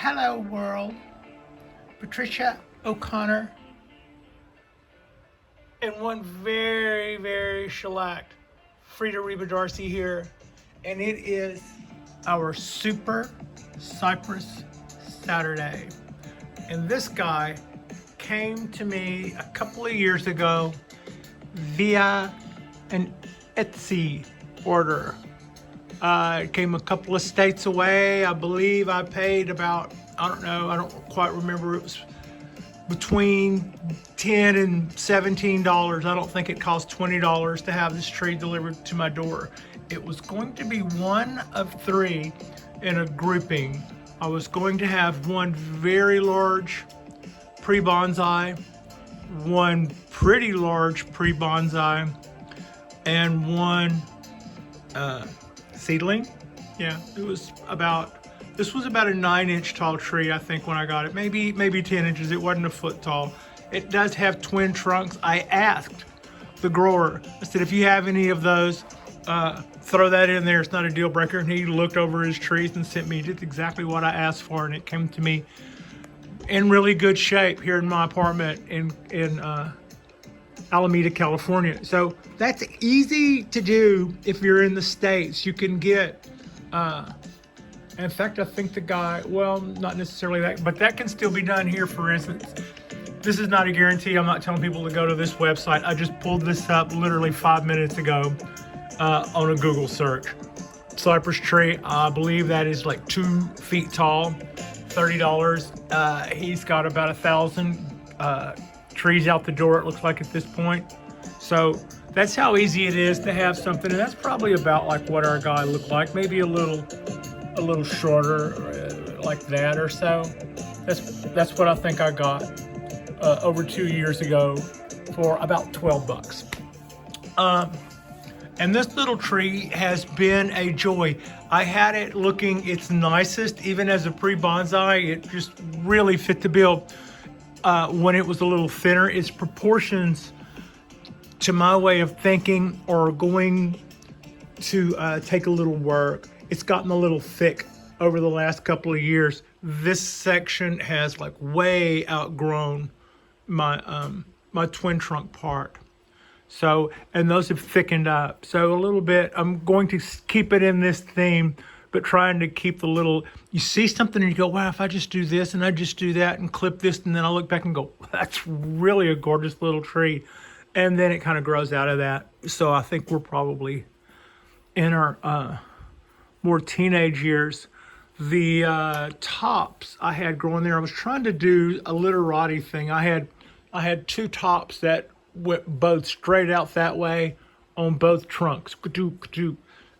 Hello world, Patricia O'Connor, and one very shellacked Frida Reba Darcy here, and it is our Super Cypress Saturday. And this guy came to me a couple of years ago via an Etsy order. It came a couple of states away. I believe I paid about, I don't quite remember. It was between $10 and $17. I don't think it cost $20 to have this tree delivered to my door. It was going to be one of three in a grouping. I was going to have one very large pre-Bonsai, one pretty large pre-Bonsai, and one seedling. Yeah, this was about a 9-inch tall tree, I think, when I got it. Maybe 10 inches. It wasn't a foot tall. It does have twin trunks. I asked the grower, I said, if you have any of those, throw that in there. It's not a deal breaker. And he looked over his trees and sent me just exactly what I asked for, and it came to me in really good shape here in my apartment in Alameda, California. So that's easy to do if you're in the States. You can get, in fact, I think the guy, well, not necessarily that, but that can still be done here, for instance. This is not a guarantee. I'm not telling people to go to this website. I just pulled this up literally 5 minutes ago on a Google search. Cypress tree, I believe that is like 2 feet tall, $30. He's got about 1,000 trees out the door, it looks like, at this point. So that's how easy it is to have something, and that's probably about like what our guy looked like, maybe a little shorter, like that or so. That's what I think I got over 2 years ago for about 12 bucks. And this little tree has been a joy. I had it looking its nicest, even as a pre-Bonsai. It just really fit the bill. When it was a little thinner, its proportions, to my way of thinking, are going to take a little work. It's gotten a little thick over the last couple of years. This section has like way outgrown my my twin trunk part. So, and those have thickened up. So a little bit, I'm going to keep it in this theme, but trying to keep the little, you see something and you go, wow, if I just do this and I just do that and clip this, and then I look back and go, that's really a gorgeous little tree. And then it kind of grows out of that. So I think we're probably in our more teenage years. The tops I had growing there, I was trying to do a literati thing. I had 2 tops that went both straight out that way on both trunks.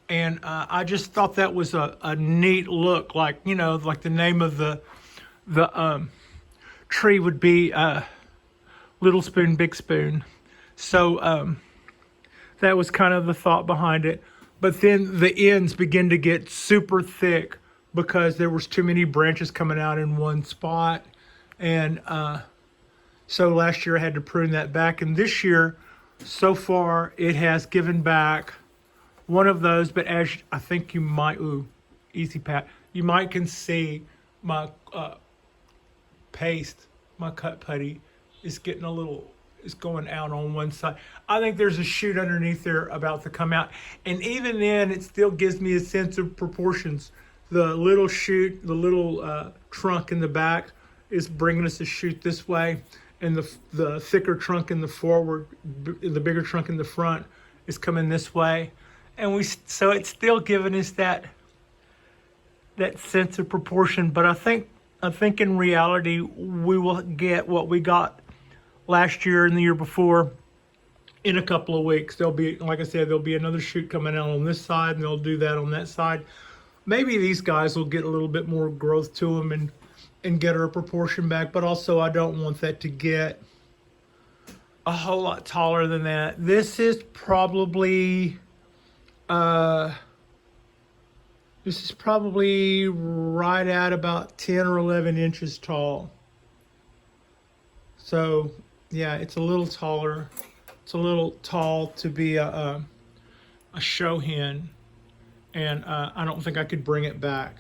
And I just thought that was a neat look, like, you know, like the name of the tree would be Little Spoon, Big Spoon. So that was kind of the thought behind it. But then the ends begin to get super thick because there was too many branches coming out in one spot. And so last year I had to prune that back. And this year, so far, it has given back one of those. But as I think you might, easy pat, you might can see my paste, my cut putty is getting a little, is going out on one side. I think there's a shoot underneath there about to come out. And even then, it still gives me a sense of proportions. The little shoot, the little trunk in the back is bringing us a shoot this way. And the thicker trunk in the forward, the bigger trunk in the front is coming this way. And so it's still giving us that sense of proportion. But I think in reality, we will get what we got last year and the year before in a couple of weeks. There'll be, like I said, there'll be another shoot coming out on this side, and they'll do that on that side. Maybe these guys will get a little bit more growth to them and get our proportion back, but also I don't want that to get a whole lot taller than that. This is probably right at about 10 or 11 inches tall. So yeah, it's a little taller. It's a little tall to be a show hen, and I don't think I could bring it back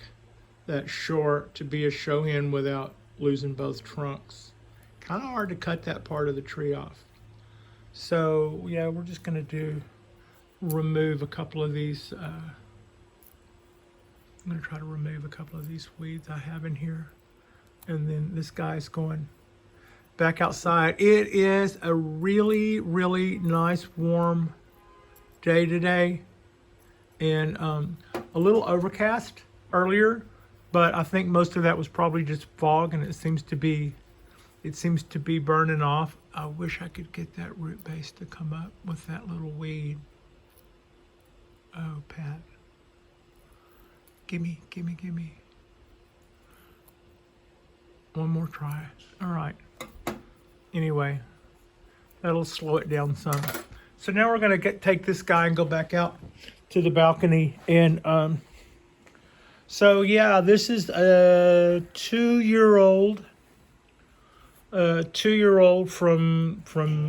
that short to be a show hen without losing both trunks. Kind of hard to cut that part of the tree off. So yeah, we're just gonna remove a couple of these. I'm gonna try to remove a couple of these weeds I have in here. And then this guy's going back outside. It is a really, really nice warm day today. And a little overcast earlier, but I think most of that was probably just fog, and it seems to be burning off. I wish I could get that root base to come up with that little weed. Oh, Pat. Gimme. One more try. All right. Anyway, that'll slow it down some. So now we're gonna take this guy and go back out to the balcony. And so yeah, this is a 2-year-old. 2-year-old from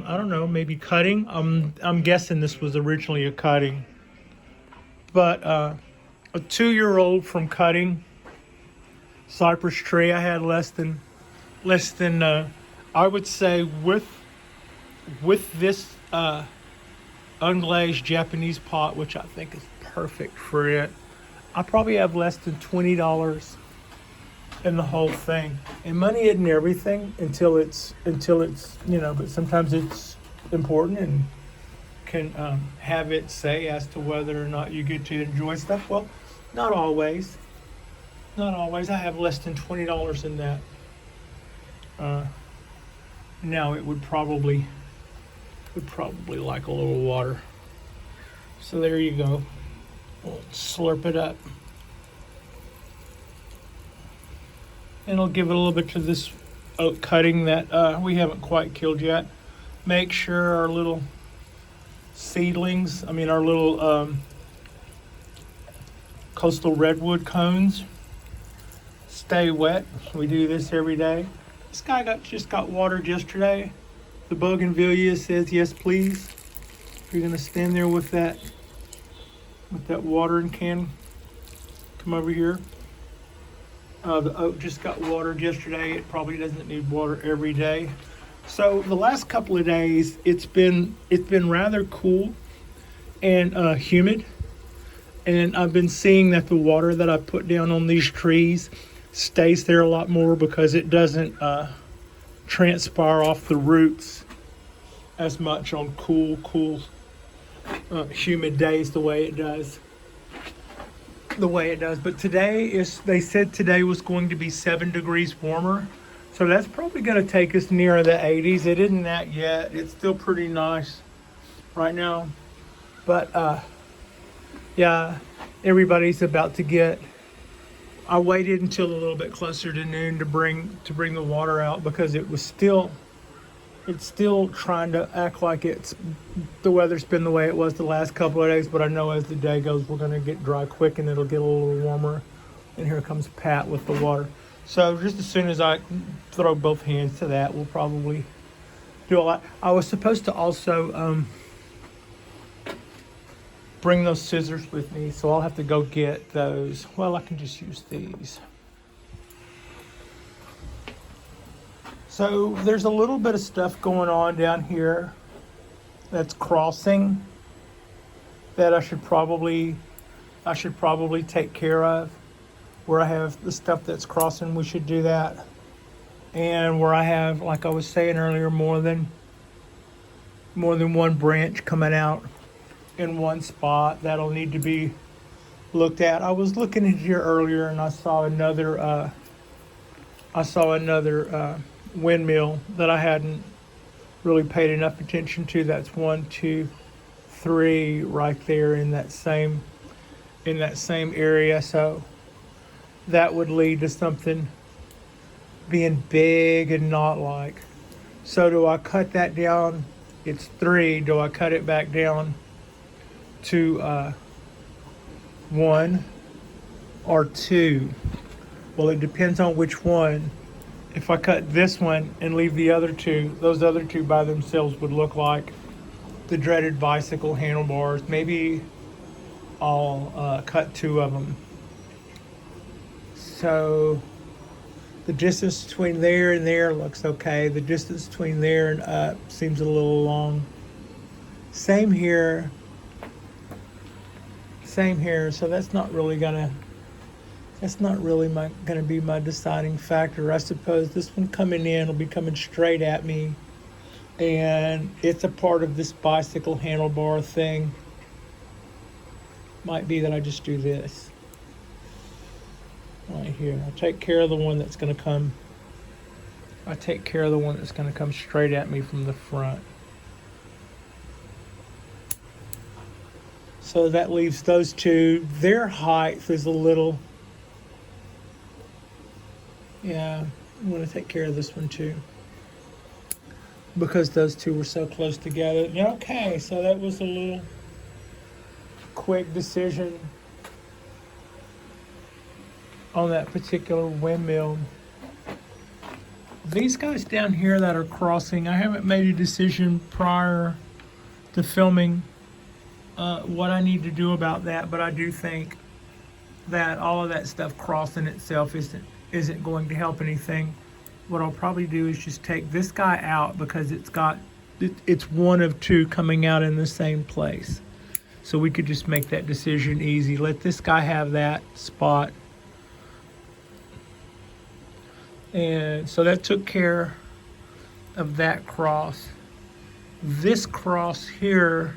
I don't know, maybe cutting. I'm guessing this was originally a cutting, but a 2-year-old from cutting cypress tree. I had less than I would say with this unglazed Japanese pot, which I think is perfect for it. I probably have less than $20 in the whole thing. And money isn't everything until it's but sometimes it's important and can have its say as to whether or not you get to enjoy stuff. Well, not always. I have less than $20 in that. Now it would probably like a little water. So there you go. We'll slurp it up. And it'll give it a little bit to this oak cutting that we haven't quite killed yet. Make sure our little seedlings, our little coastal redwood cones stay wet. We do this every day. This guy just got watered yesterday. The bougainvillea says yes please. You're gonna stand there with that watering can. Come over here. The oak just got watered yesterday. It probably doesn't need water every day. So the last couple of days, it's been rather cool and humid, and I've been seeing that the water that I put down on these trees stays there a lot more because it doesn't transpire off the roots as much on cool, humid days the way it does. But they said today was going to be 7 degrees warmer. So that's probably going to take us near the 80s. It isn't that yet. It's still pretty nice right now. But yeah, everybody's about to get. I waited until a little bit closer to noon to bring the water out because it's still trying to act like the weather's been the way it was the last couple of days. But I know as the day goes, we're going to get dry quick and it'll get a little warmer. And here comes Pat with the water. So just as soon as I throw both hands to that, we'll probably do a lot. I was supposed to also bring those scissors with me, so I'll have to go get those. Well, I can just use these. So there's a little bit of stuff going on down here that's crossing that I should probably take care of. Where I have the stuff that's crossing, we should do that. And where I have, like I was saying earlier, more than one branch coming out in one spot, that'll need to be looked at. I was looking in here earlier and I saw another windmill that I hadn't really paid enough attention to. That's 1, 2, 3 right there in that same area. So that would lead to something being big and not like. So do I cut that down? It's 3. Do I cut it back down to 1 or 2? Well, it depends on which one. If I cut this one and leave the other 2, those other 2 by themselves would look like the dreaded bicycle handlebars. Maybe I'll cut 2 of them. So the distance between there and there looks okay. The distance between there and up seems a little long. Same here. Same here. So that's not really gonna be my deciding factor. I suppose this one coming in will be coming straight at me, and it's a part of this bicycle handlebar thing. Might be that I just do this right here. I take care of the one that's going to come. Straight at me from the front. So that leaves those two. Their height is a little. Yeah, I'm going to take care of this one too, because those two were so close together. Yeah, okay, so that was a little quick decision on that particular windmill. These guys down here that are crossing, I haven't made a decision prior to filming what I need to do about that, but I do think that all of that stuff crossing itself isn't going to help anything. What I'll probably do is just take this guy out, because it's one of two coming out in the same place. So we could just make that decision easy. Let this guy have that spot. And so that took care of that cross. This cross here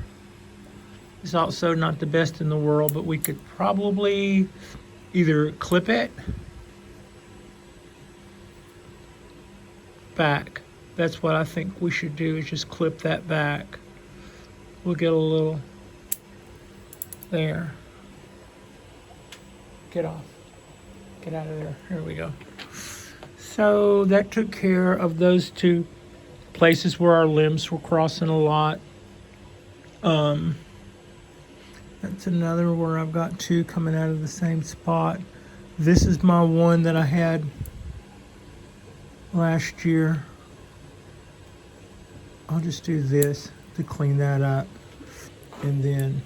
is also not the best in the world, but we could probably either clip it back. That's what I think we should do, is just clip that back. We'll get a little there. Get off. Get out of there. Here we go. So that took care of those two places where our limbs were crossing a lot. That's another where I've got two coming out of the same spot. This is my one that I had last year. I'll just do this to clean that up, and then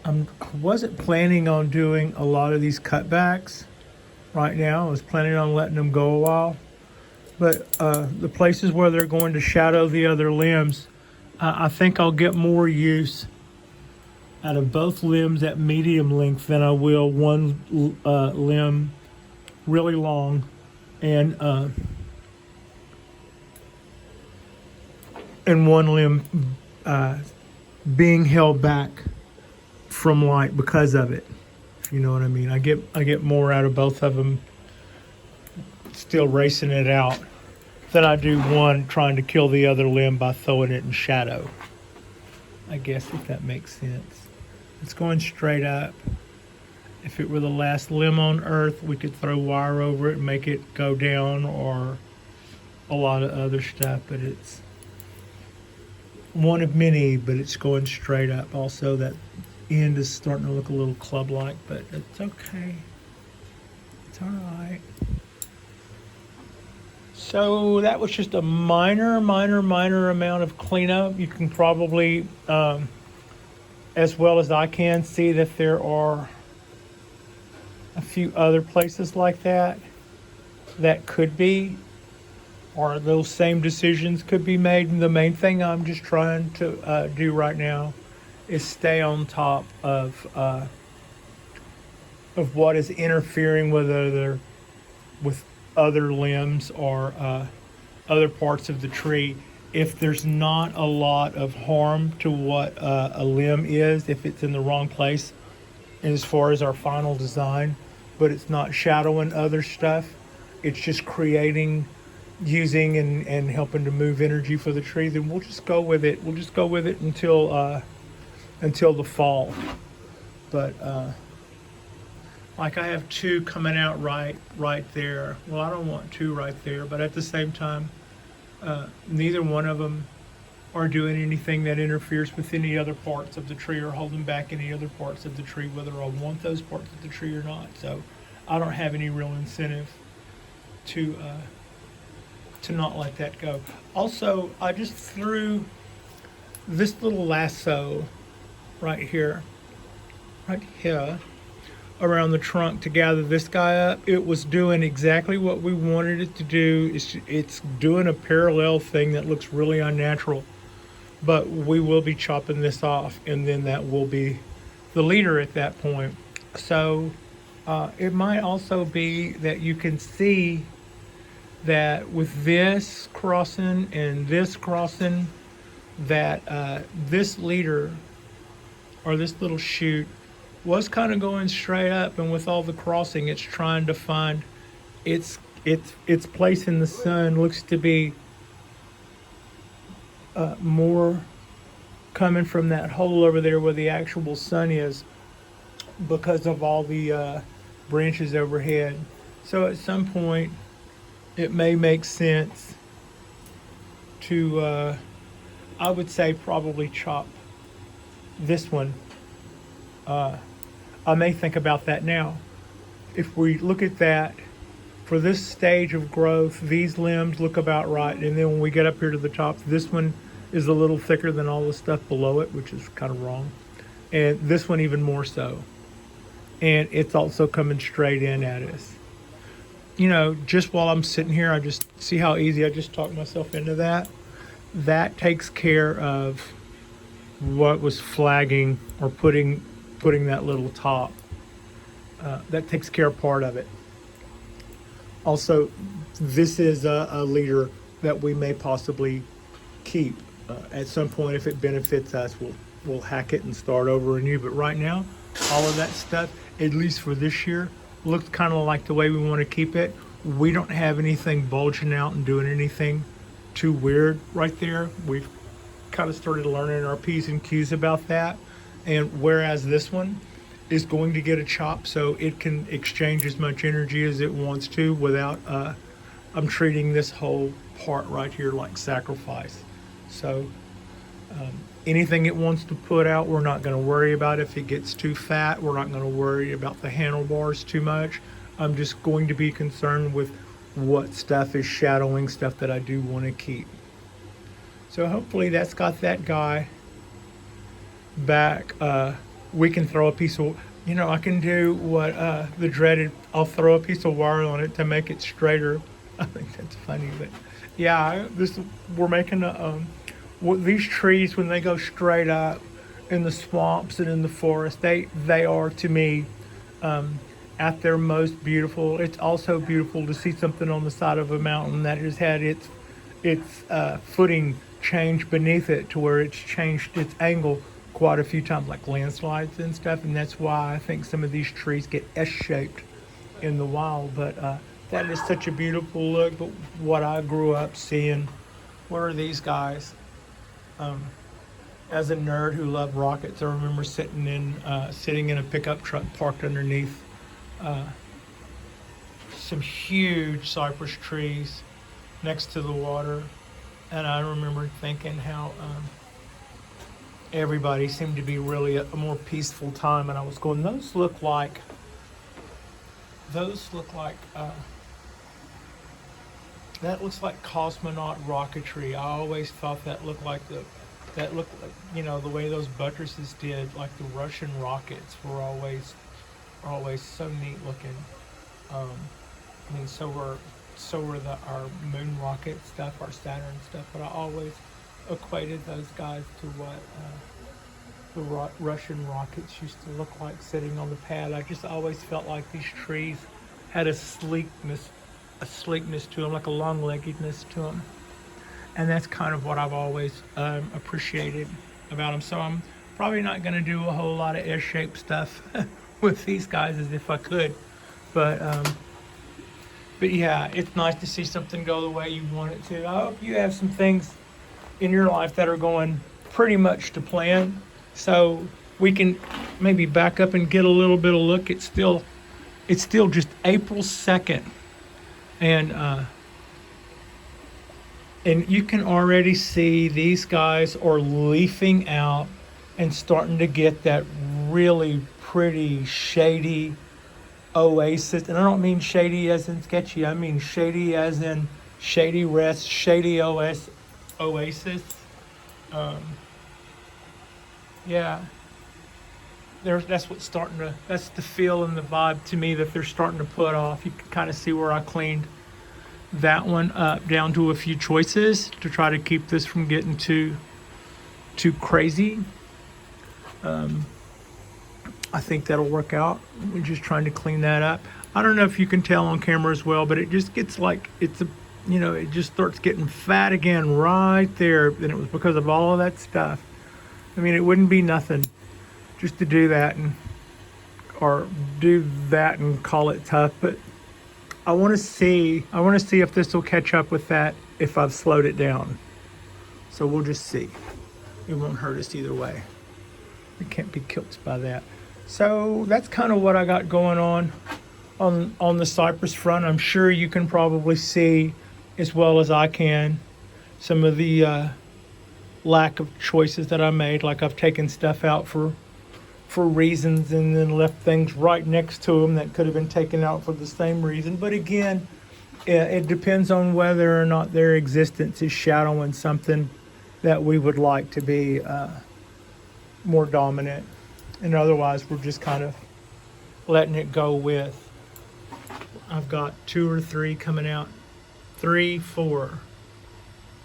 I wasn't planning on doing a lot of these cutbacks right now. I was planning on letting them go a while, but the places where they're going to shadow the other limbs, I think I'll get more use out of both limbs at medium length than I will one limb really long and one limb being held back from light because of it, if you know what I mean. I get more out of both of them still racing it out than I do one trying to kill the other limb by throwing it in shadow, I guess, if that makes sense. It's going straight up. If it were the last limb on Earth, we could throw wire over it and make it go down, or a lot of other stuff, but it's one of many, but it's going straight up. Also, that end is starting to look a little club-like, but it's okay. It's all right. So that was just a minor amount of cleanup. You can probably, as well as I can, see that there are a few other places like that could be, or those same decisions could be made. And the main thing I'm just trying to do right now is stay on top of what is interfering with other limbs or other parts of the tree. If there's not a lot of harm to what a limb is, if it's in the wrong place as far as our final design, but it's not shadowing other stuff, it's just using and helping to move energy for the tree, then we'll just go with it. We'll just go with it until the fall. But like I have two coming out right there. Well, I don't want two right there, but at the same time, neither one of them are doing anything that interferes with any other parts of the tree or holding back any other parts of the tree, whether I want those parts of the tree or not. So I don't have any real incentive to not let that go. Also, I just threw this little lasso right here, around the trunk to gather this guy up. It was doing exactly what we wanted it to do. It's doing a parallel thing that looks really unnatural, but we will be chopping this off, and then that will be the leader at that point. So it might also be that you can see that with this crossing and this crossing, that this leader or this little shoot was kind of going straight up, and with all the crossing, it's trying to find its place in the sun. Looks to be more coming from that hole over there where the actual sun is, because of all the branches overhead. So at some point, it may make sense to, I would say, probably chop this one. I may think about that now. If we look at that, for this stage of growth, these limbs look about right. And then when we get up here to the top, this one is a little thicker than all the stuff below it, which is kind of wrong. And this one even more so. And it's also coming straight in at us. You know, just while I'm sitting here, I just see how easy I just talked myself into that. That takes care of what was flagging or putting that little top. That takes care of part of it. Also, this is a leader that we may possibly keep at some point. If it benefits us, we'll hack it and start over anew. But right now, all of that stuff, at least for this year, looks kind of like the way we want to keep it. We don't have anything bulging out and doing anything too weird right there. We've kind of started learning our P's and Q's about that. And whereas this one is going to get a chop so it can exchange as much energy as it wants to without, I'm treating this whole part right here like sacrifice. So anything it wants to put out, we're not going to worry about. If it gets too fat, we're not going to worry about the handlebars too much. I'm just going to be concerned with what stuff is shadowing stuff that I do want to keep. So hopefully that's got that guy back. We can throw a piece of, I can do what the dreaded, I'll throw a piece of wire on it to make it straighter. I think that's funny, but yeah, we're making these trees, when they go straight up in the swamps and in the forest, they are, to me, at their most beautiful. It's also beautiful to see something on the side of a mountain that has had its footing change beneath it to where it's changed its angle quite a few times, like landslides and stuff. And that's why I think some of these trees get S-shaped in the wild. But that is such a beautiful look. But what I grew up seeing, what are these guys? As a nerd who loved rockets, I remember sitting in a pickup truck parked underneath some huge cypress trees next to the water, and I remember thinking how everybody seemed to be really a more peaceful time, and I was going, those look like that looks like cosmonaut rocketry. I always thought that looked like the way those buttresses did, like the Russian rockets were always so neat looking. So were our moon rocket stuff, our Saturn stuff, but I always equated those guys to what the Russian rockets used to look like sitting on the pad. I just always felt like these trees had a sleekness to them, like a long-leggedness to them. And that's kind of what I've always appreciated about them. So I'm probably not going to do a whole lot of S-shaped stuff with these guys as if I could. But yeah, it's nice to see something go the way you want it to. I hope you have some things in your life that are going pretty much to plan. So we can maybe back up and get a little bit of look. It's still just April 2nd. And you can already see these guys are leafing out and starting to get that really pretty shady oasis. And I don't mean shady as in sketchy. I mean shady as in shady rest, shady oasis. Yeah. That's what's starting to, that's the feel and the vibe to me that they're starting to put off. You can kind of see where I cleaned that one up down to a few choices to try to keep this from getting too crazy. I think that'll work out. We're just trying to clean that up. I don't know if you can tell on camera as well, but it just gets like, it's a, it just starts getting fat again right there. And it was because of all of that stuff. I mean, it wouldn't be nothing just to do that and call it tough. But I want to see if this will catch up with that if I've slowed it down. So we'll just see. It won't hurt us either way. We can't be killed by that. So that's kind of what I got going on the Cypress front. I'm sure you can probably see as well as I can some of the lack of choices that I made. Like I've taken stuff out for reasons and then left things right next to them that could have been taken out for the same reason. But again, it depends on whether or not their existence is shadowing something that we would like to be more dominant. And otherwise, we're just kind of letting it go with. I've got 2 or 3 coming out. 3, 4.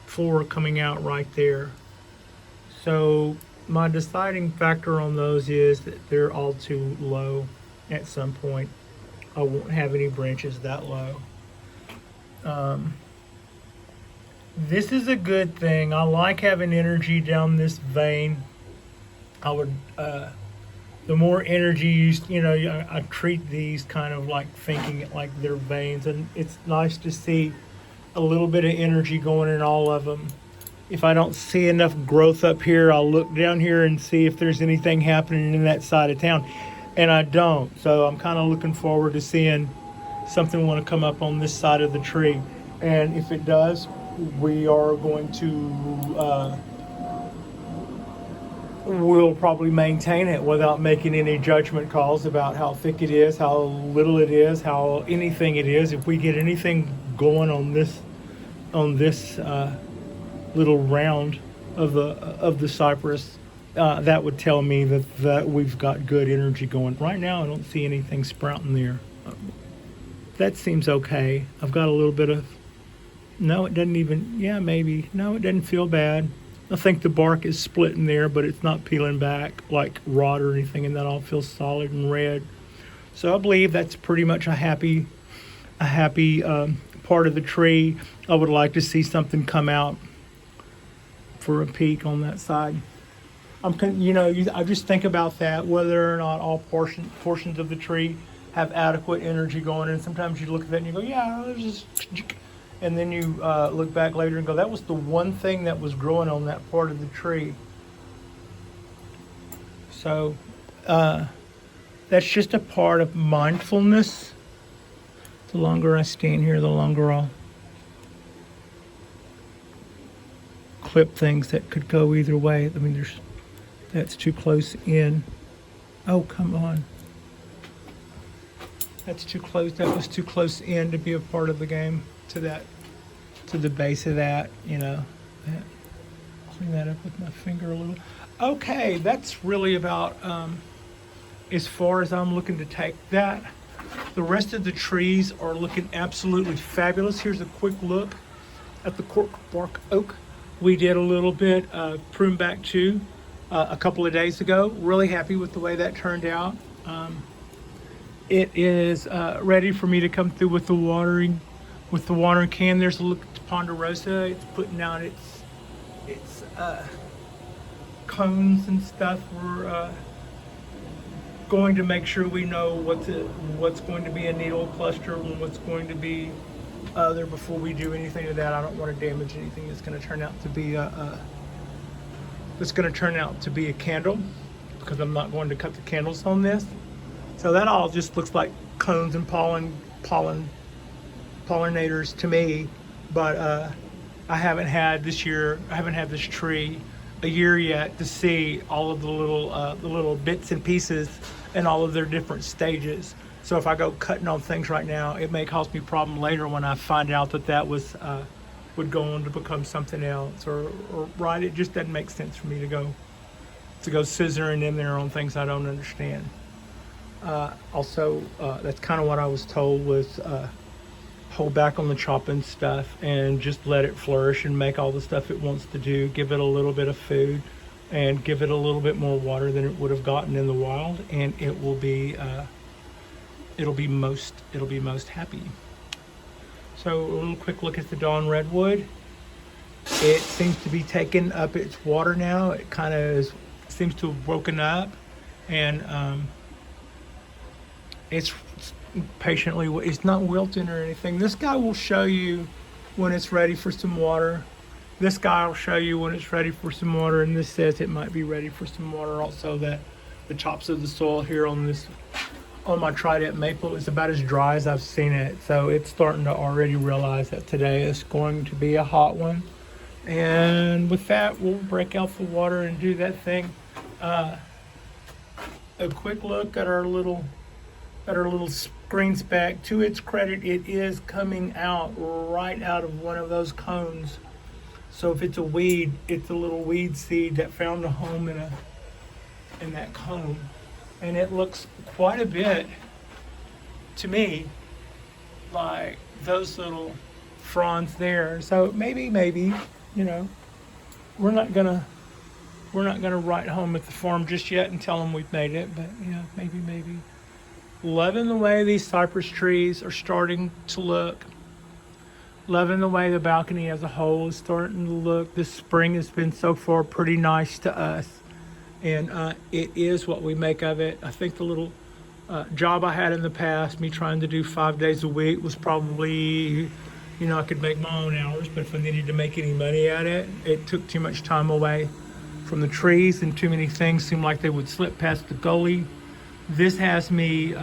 4 coming out right there. So my deciding factor on those is that they're all too low at some point. I won't have any branches that low. This is a good thing. I like having energy down this vein. I would, the more energy I treat these kind of like thinking it like they're veins, and it's nice to see a little bit of energy going in all of them. If I don't see enough growth up here, I'll look down here and see if there's anything happening in that side of town. And I don't. So I'm kind of looking forward to seeing something want to come up on this side of the tree. And if it does, we are going to, we'll probably maintain it without making any judgment calls about how thick it is, how little it is, how anything it is. If we get anything going on this little round of the cypress, that would tell me that we've got good energy going. Right now, I don't see anything sprouting there. That seems okay. I've got a little bit of, no, it doesn't even, yeah, maybe. No, it doesn't feel bad. I think the bark is splitting there, but it's not peeling back like rot or anything, and that all feels solid and red. So I believe that's pretty much a happy part of the tree. I would like to see something come out for a peak on that side. I just think about that, whether or not all portions of the tree have adequate energy going. And sometimes you look at that and you go, yeah, it's just, and then you look back later and go, that was the one thing that was growing on that part of the tree. So that's just a part of mindfulness. The longer I stand here, the longer I'll clip things that could go either way. I mean, that's too close in. Oh, come on. That's too close. That was too close in to be a part of the game. To the base of that, that. Clean that up with my finger a little. Okay, that's really about as far as I'm looking to take that. The rest of the trees are looking absolutely fabulous. Here's a quick look at the cork bark oak. We did a little bit prune back too a couple of days ago. Really happy with the way that turned out. It is ready for me to come through with the watering can. There's a look at Ponderosa. It's putting out its cones and stuff. We're going to make sure we know what's going to be a needle cluster and what's going to be other before we do anything to that. I don't want to damage anything that's going to turn out to be a candle, because I'm not going to cut the candles on this. So that all just looks like cones and pollinators to me. But I haven't had this tree a year yet to see all of the little bits and pieces and all of their different stages. So if I go cutting on things right now, it may cause me a problem later when I find out that was would go on to become something else, or right. It just doesn't make sense for me to go to go scissoring in there on things I don't understand. Also, that's kind of what I was told was hold back on the chopping stuff and just let it flourish and make all the stuff it wants to do. Give it a little bit of food and give it a little bit more water than it would have gotten in the wild, and it will be it'll be most happy. So a little quick look at the Dawn Redwood. It seems to be taking up its water now. It kind of seems to have woken up, and it's patiently, it's not wilting or anything. This guy will show you when it's ready for some water. This guy will show you when it's ready for some water, and this says it might be ready for some water also. That the tops of the soil here on my trident maple is about as dry as I've seen it, so it's starting to already realize that today is going to be a hot one. And with that, we'll break out the water and do that thing. A quick look at our little screen speck. To its credit, it is coming out right out of one of those cones. So if it's a weed, it's a little weed seed that found a home in that cone. And it looks quite a bit to me like those little fronds there. So maybe, you know, we're not gonna write home at the farm just yet and tell them we've made it, but yeah, maybe. Loving the way these cypress trees are starting to look. Loving the way the balcony as a whole is starting to look. This spring has been so far pretty nice to us, and it is what we make of it. I think the little job I had in the past, me trying to do 5 days a week, was probably, you know, I could make my own hours, but if I needed to make any money at it, it took too much time away from the trees, and too many things seemed like they would slip past the gully. This has me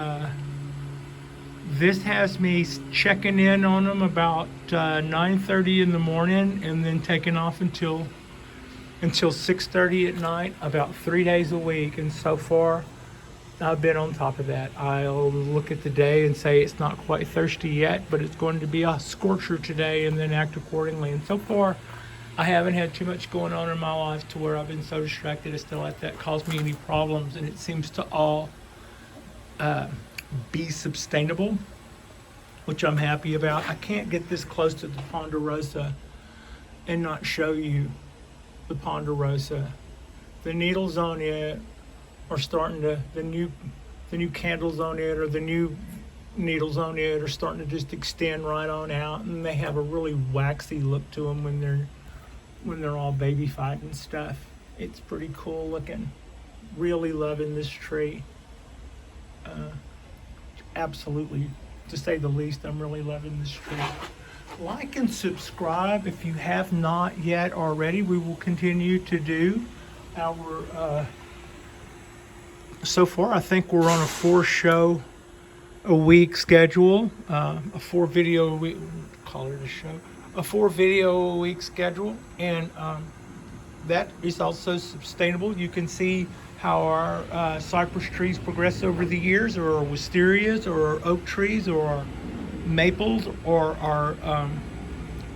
checking in on them about 9:30 in the morning, and then taking off until 6:30 at night, about 3 days a week. And so far, I've been on top of that. I'll look at the day and say it's not quite thirsty yet, but it's going to be a scorcher today, and then act accordingly. And so far, I haven't had too much going on in my life to where I've been so distracted as to let that cause me any problems, and it seems to all be sustainable, which I'm happy about. I can't get this close to the Ponderosa and not show you the Ponderosa. The needles on it are starting to, the new candles on it, or the new needles on it, are starting to just extend right on out, and they have a really waxy look to them when they're all baby-fied and stuff. It's pretty cool looking. Really loving this tree. Absolutely, to say the least, I'm really loving this tree. Like and subscribe if you have not yet already. We will continue to do our so far I think we're on a 4 a week schedule, a 4 video a week, call it a show, a 4 video a week schedule, and that is also sustainable. You can see how our cypress trees progress over the years, or our wisterias, or our oak trees, or our maples, or our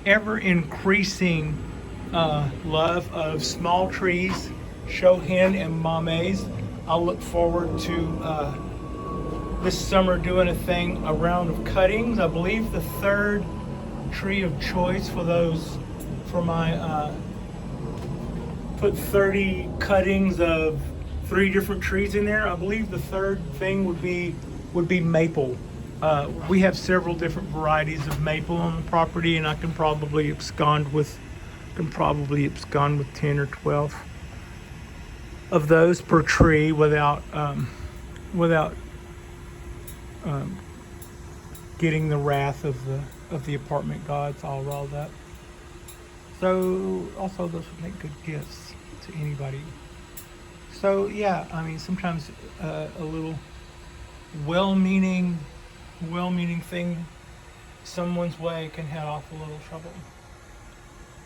ever increasing love of small trees, shohin and mames. I'll look forward to this summer doing a round of cuttings. I believe the 3rd tree of choice for my put 30 cuttings of 3 different trees in there. I believe the 3rd thing would be maple. We have several different varieties of maple on the property, and I can probably abscond with 10 or 12 of those per tree without getting the wrath of the apartment gods all riled up. So also those would make good gifts to anybody. So yeah, I mean, sometimes a little well-meaning thing someone's way can head off a little trouble.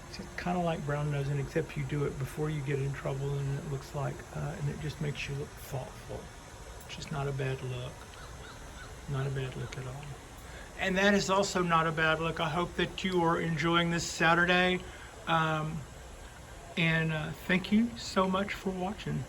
It's kind of like brown nosing, except you do it before you get in trouble, and it looks like, and it just makes you look thoughtful, which is not a bad look. Not a bad look at all. And that is also not a bad look. I hope that you are enjoying this Saturday. And thank you so much for watching.